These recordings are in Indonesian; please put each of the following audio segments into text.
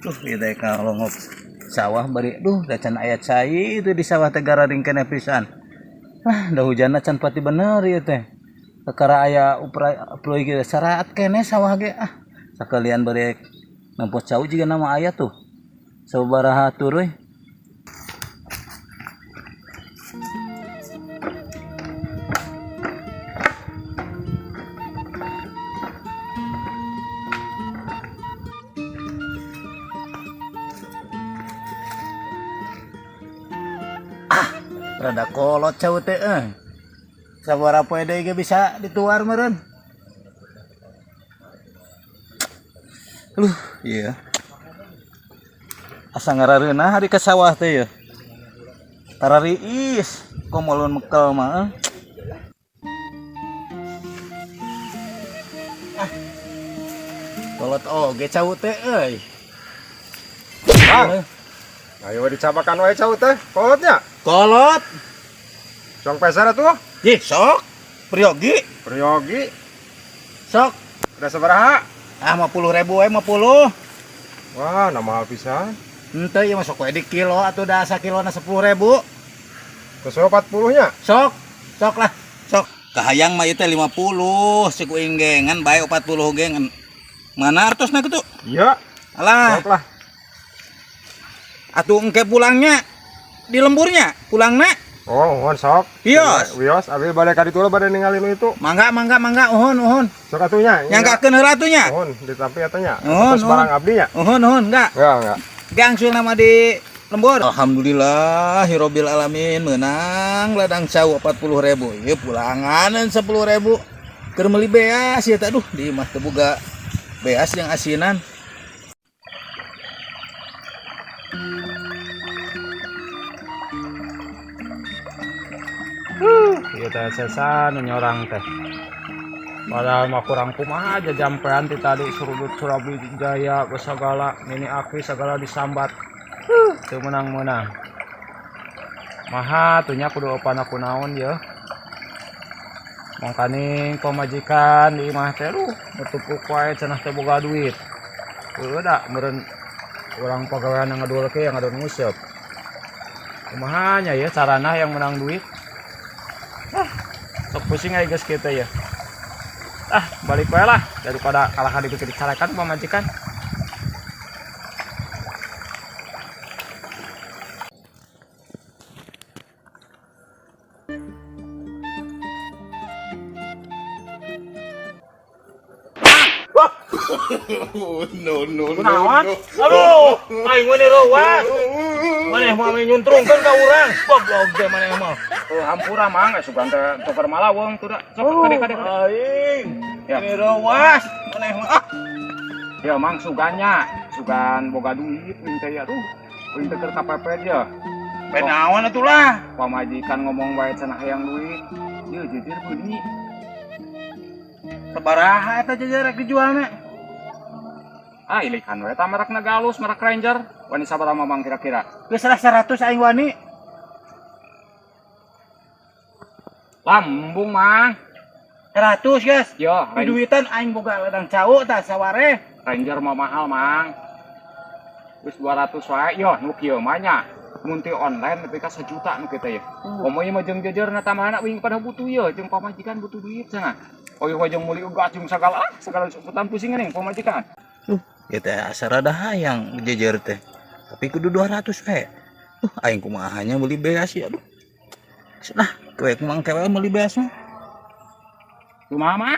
Duh, kita kalau ngop sawah bari da can ayat cai itu di sawah teh gararing kene pisan. Da hujanna can pati bener ieu teh. Kakara aya uploy ge saraat kene sawah ge sakalian bari nempos cau juga nama aya tuh. Sabaraha tur we. Rada kolot cau teh sabaraha poe deui ge bisa dituar meureun. Iya. Asa ngarareunah hari ke sawah teh ya. Tarariis komolon mekel mah. Kolot oge cau teh euy. Bang, ayo dicapakan wae cau teh, kolotnya. Kolot. Cong peser atuh. Ih, sok. Priyogi. Priyogi, Sok. udah sabaraha? 50.000 we 50. Wah, nama mahal pisan. Henteu ieu masuk we di kilo atuh da sakilona 10.000. Sesuai 40-nya. Sok. Sok lah. Sok. Kahayang mah ieu teh 50, si kuing gengan bae 40 gengan. Mana artosna kitu? Iya, Alah, sok lah. atuh engke pulangnya di lemburnya, pulangna. Oh, mohon sok. Wios. Wios, abi balik ka ditu bade ningali nu itu. Mangga, uhun. Sok atunya. Nyangkakeun heula atunya. Mohon ditampi atunya. Nuhun, Terus barang abdinya. Uhun, enggak. Enggak. Gangsul nama di lembur. Alhamdulillah, hirobil alamin menang ladang cau 40.000. Ieu pulanganan 10.000. Keur meuli beas ya aduh di imah teu boga beas yang asinan. Ieu teh sesa nu nyorang teh. Padahal mah kurang kumaha aja jampean ti tadi surudut Surabaya ke sagala mini aki sagala disambat. Teu menang-menang. Maha tuh nya kudu opan aku naon ya. Mangkaning pamajikan di imah teh bertupuk wae cenah teh boga duit. Heuh da meureun urang pagawean ngadulke yang ngadon nguseup. Kumaha nya ya carana yang menang duit? Sok pusing aja guys kita ya. Balik wae lah daripada kalah dibikir-bicarakan pamajikan. No. Kunaon? Aduh, aing we rowas. Maneh mah nyuntrungkeun ka urang. Goblok ge maneh mah. Hampura mah geus sugan teh tuker malaweng tuh da. Sok kade. Aing. Ya. We rowas. Maneh mah. Ya mang sugan boga duit wing teh ya tuh. Wing teh keur kapepet ya. Benaon atuh lah. Pamajikan ngomong wae cenah hayang duit. Ieu jejer beuni. Sabaraha eta jejer rek dijualna? Ilikan we ta merekna galus, merek Ranger. Wani sabaraha mamang kira-kira? Geus 100 aing wani. Lambung mang. 100 guys. Yo, Di duitan aing boga ladang cau tah saware. Ranger mah mahal mang. Geus 200 wae. Yo, nu kieu mah nya. Mun teu online nepi ka 1 juta nu kitu ya. Komo ieu mah jeung jejerna tamahna wing pada butuh ieu, jeung pamajikan butuh duit cenah. Oh ieu jeung meuli uga jeung sagala sebutan pusing ning pamajikan. Ya teh asa rada hayang jejer teh. Tapi kudu 200 we. Aing kumahanya meuli beas ya aduh. Cenah, kowe kumang kewe meuli beas mah. Kumaha mah?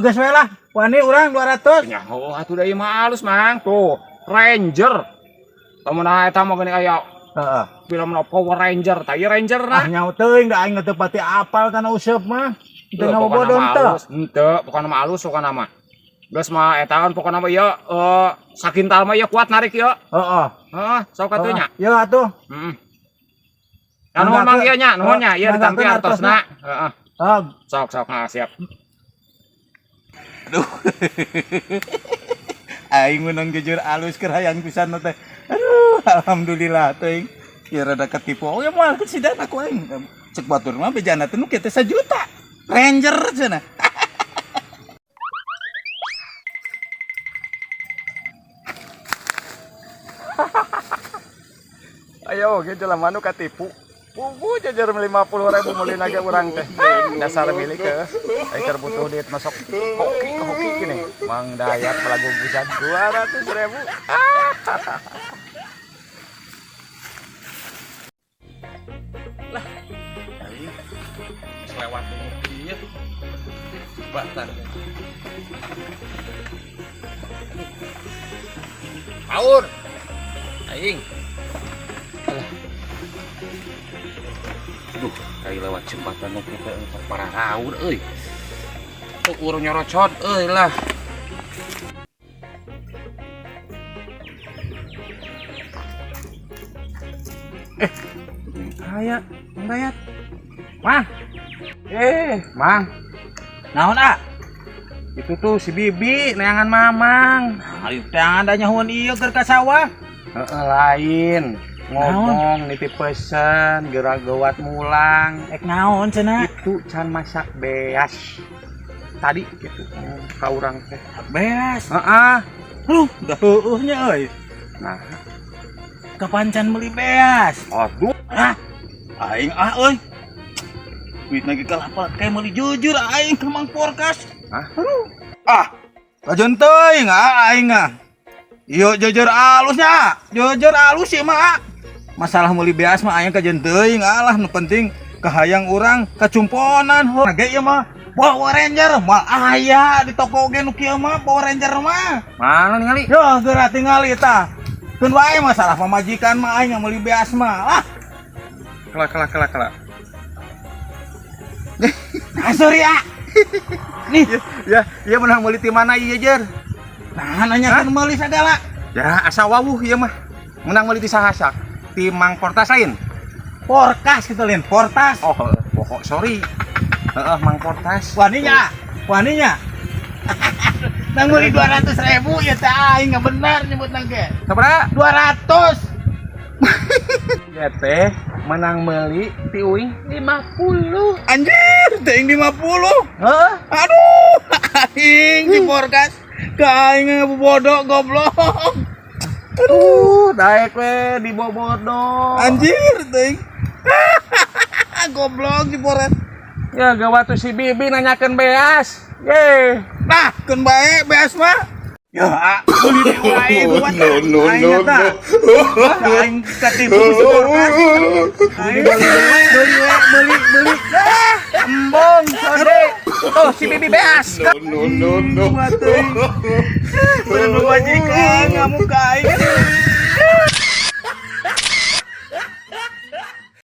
Geus we lah. Wani urang 200. Nya atuh da ieu mah alus mang. Tuh, Ranger. Lamun eta mah geuning aya Heeh. filmna Power Ranger, tah ieu Ranger nah. Nyaho teuing da aing teu pati apal kana useup mah. Teu ngabodon teh. Henteu, pokona mah alus pokona mah. Geus mah eta kan pokona mah ieu sakintal mah ieu kuat narik ieu. Heeh. Heeh, sok atuh nya. Ieu atuh. Heeh. Nuhun mang ieu nya, nuhun nya, ieu ditampi artosna. Heeh. Sok siap. Aduh. Aing menang jujur alus keur hayang pisan teh. Aduh, alhamdulillah teuing. Ya rada ketipu. Oh ya moal sidan aku aing. Cek batur mah bejana teh nu kieu teh 1 juta. Ranger cenah. aya oge jelema nu katipu. Bubu jajar 50.000 meuli naga urang teh. Dasar milik ke. Ai butuh duit masuk hoki gini. Mang Dayat belagu pisan 200.000. Lah. Aing selewat ieu. Batan. Aur. Aing. Duh, kayak lewat jembatan nu kita parah raur euy. Kok urang nyorocot euy lah. Aya, Mang Dayat. Mang. Mang. Naon ah? Itu tuh si Bibi neangan Mamang. Ari tangan da nyahuan ieu keur ka sawah. Heeh, lain. Ngomong nitip pesen gerak gawat mulang. Ek naon cenah? Itu can masak beas. Tadi gitu ka urang teh. Beas. Heeh. Da heueuh nya euy. Nah, Kapan can meuli beas? aduh. Ah. Aing euy. Duit lagi kalapa kayak meuli jujur aing ke Mang Porkas. Ah, Kajen teuing aing ah. Ieu jujur alusnya. Jujur alus sih mah. Masalah meuli beas mah aing kajen teuing alah nu penting kahayang urang kacumponan. Hage ieu mah Power Ranger mah aya di toko ge nu kieu mah Power Ranger mah. mana ningali? Yo geura tingali tah. Keun wae masalah pamajikan mah aing meuli beas mah. Ah, Kelak. Surya. Nih, Ya menang meuli ti mana ieu jer? nah nanyakeun meuli sagala. Ya asa wawuh ieu mah. Menang meuli ti saha sak? Ti Mang Portas lain. Porkas kitu Lin, Portas. Oh, pokok sorry. Heeh, Mang Portas. Waninya. Nang meuli 200.000 ya teh aing nggak benar nyebutna ge. Sabaraha? 200. Ya teh menang meuli ti uing 50. Anjir, teuing 50. Heeh. Aduh, aing si Porkas. Ka aing bodoh goblok. Daek we di bobodo. Anjir, teuing. Goblok si Porkas. Ya gawat tuh si Bibi nanyakeun beas. Ye. Nah, keun bae beas mah. Ya, meuli di wae buat aing eta. Aing katipu si Porkas. Aing beli. Embong sode. Tuh si Bibi beas. No. Bener majikan ngamuk ka aing.